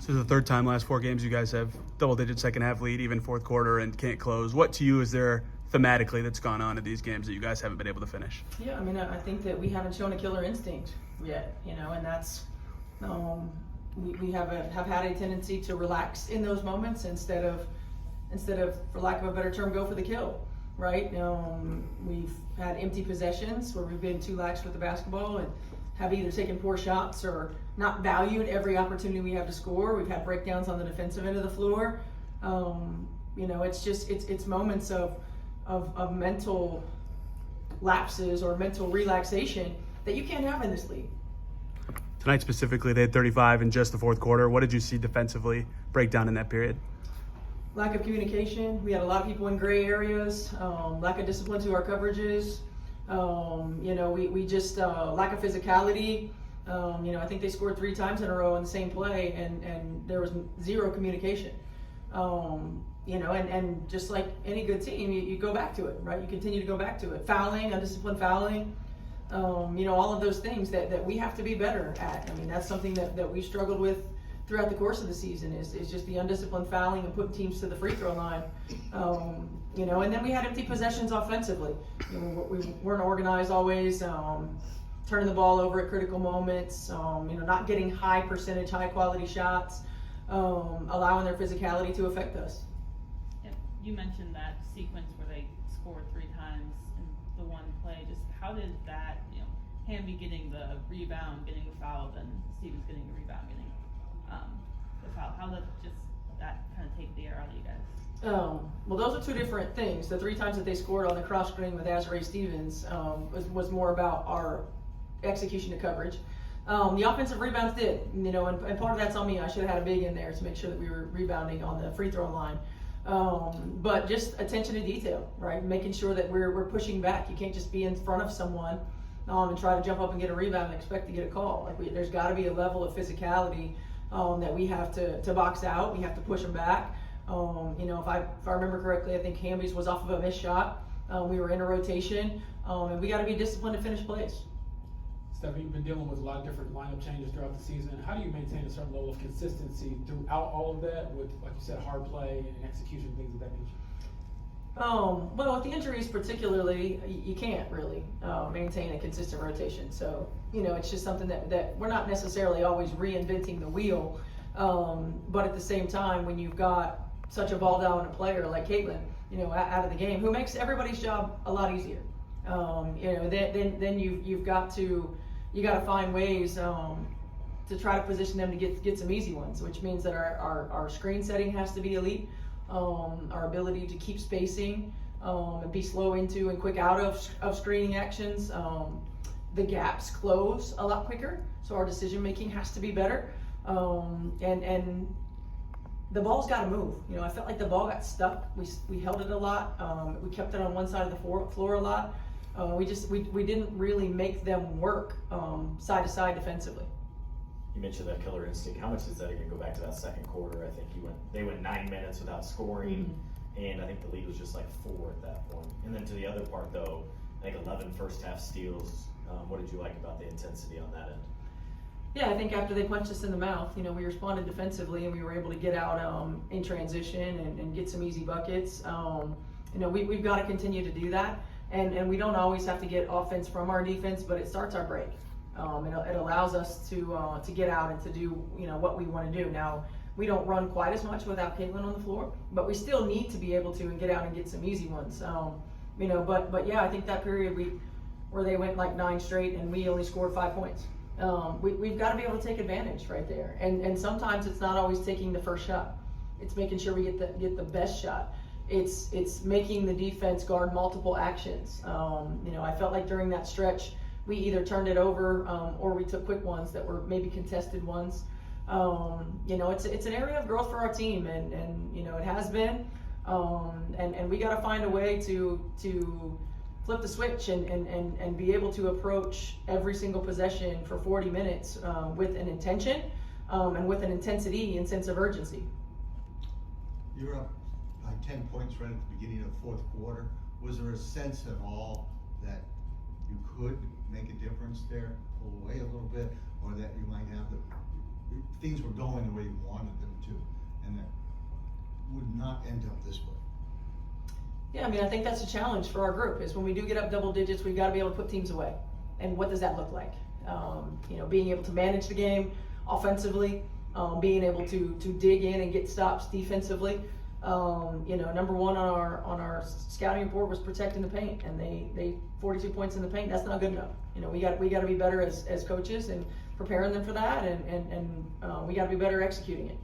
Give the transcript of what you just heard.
So the third time last 4 games you guys have double-digit second-half lead, even fourth quarter, and can't close. What to you is there thematically that's gone on in these games that you guys haven't been able to finish? Yeah, I mean, I think that we haven't shown a killer instinct yet, and that's we have had a tendency to relax in those moments instead of, for lack of a better term, go for the kill, right? We've had empty possessions where we've been too lax with the basketball and have either taken poor shots or not valued every opportunity we have to score. We've had breakdowns on the defensive end of the floor. It's moments of mental lapses or mental relaxation that you can't have in this league. Tonight specifically, they had 35 in just the fourth quarter. What did you see defensively break down in that period? Lack of communication. We had a lot of people in gray areas. Lack of discipline to our coverages. We just lack of physicality. I think they scored 3 times in a row in the same play, and there was zero communication. And just like any good team, you go back to it, right? You continue to go back to it. Fouling, undisciplined fouling, all of those things that we have to be better at. I mean, that's something that we struggled with throughout the course of the season is just the undisciplined fouling and putting teams to the free throw line. And then we had empty possessions offensively. We weren't organized always, turning the ball over at critical moments, not getting high percentage, high quality shots, allowing their philly to affect us. Yep. You mentioned that sequence where they scored 3 times in the one play. Just how did that, Hamby getting the rebound, getting the foul, then Stevens getting the rebound, getting the foul. How did just that kind of take the air out of you guys? Well, those are 2 different things. The 3 times that they scored on the cross screen with Azrae Stevens was more about our execution to coverage. The offensive rebounds did, and part of that's on me. I should have had a big in there to make sure that we were rebounding on the free throw line. But just attention to detail, right? Making sure that we're pushing back. You can't just be in front of someone and try to jump up and get a rebound and expect to get a call. There's got to be a level of physicality that we have to box out. We have to push them back. If I remember correctly, I think Hamby's was off of a missed shot. We were in a rotation, and we got to be disciplined to finish plays. Stephanie, you've been dealing with a lot of different lineup changes throughout the season. How do you maintain a certain level of consistency throughout all of that with, like you said, hard play and execution, things of that nature? Well, with the injuries particularly, you can't really maintain a consistent rotation. So, it's just something that we're not necessarily always reinventing the wheel. But at the same time, when you've got such a ball dominant player like Caitlin, out of the game, who makes everybody's job a lot easier, then you've got to find ways to try to position them to get some easy ones, which means that our screen setting has to be elite. Our ability to keep spacing and be slow into and quick out of screening actions. The gaps close a lot quicker, so our decision making has to be better. And the ball's got to move. I felt like the ball got stuck. We held it a lot. We kept it on one side of the floor a lot. We didn't really make them work side to side defensively. You mentioned that killer instinct. How much does that even go back to that second quarter? I think they went 9 minutes without scoring, and I think the lead was just like 4 at that point. And then to the other part, though, I think 11 first half steals. What did you like about the intensity on that end? Yeah, I think after they punched us in the mouth, we responded defensively and we were able to get out in transition and get some easy buckets. We've got to continue to do that, and we don't always have to get offense from our defense, but it starts our break. It allows us to get out and to do what we want to do. Now, we don't run quite as much without Caitlin on the floor, but we still need to be able to and get out and get some easy ones. But yeah, I think that period where they went like 9 straight and we only scored 5 points. We've got to be able to take advantage right there. And sometimes it's not always taking the first shot. It's making sure we get the best shot. It's making the defense guard multiple actions. I felt like during that stretch, we either turned it over or we took quick ones that were maybe contested ones. It's an area of growth for our team, and it has been. And we got to find a way to flip the switch and be able to approach every single possession for 40 minutes with an intention and with an intensity and sense of urgency. You're up by 10 points right at the beginning of the fourth quarter. Was there a sense at all that you could make a difference there, pull away a little bit, or that you might have the things were going the way you wanted them to, and that would not end up this way. Yeah, I mean, I think that's a challenge for our group, is when we do get up double digits, we've got to be able to put teams away. And what does that look like? Being able to manage the game offensively, being able to dig in and get stops defensively. Number one on our scouting report was protecting the paint, and they 42 points in the paint. That's not good enough. We got to be better as coaches and preparing them for that, and we got to be better executing it.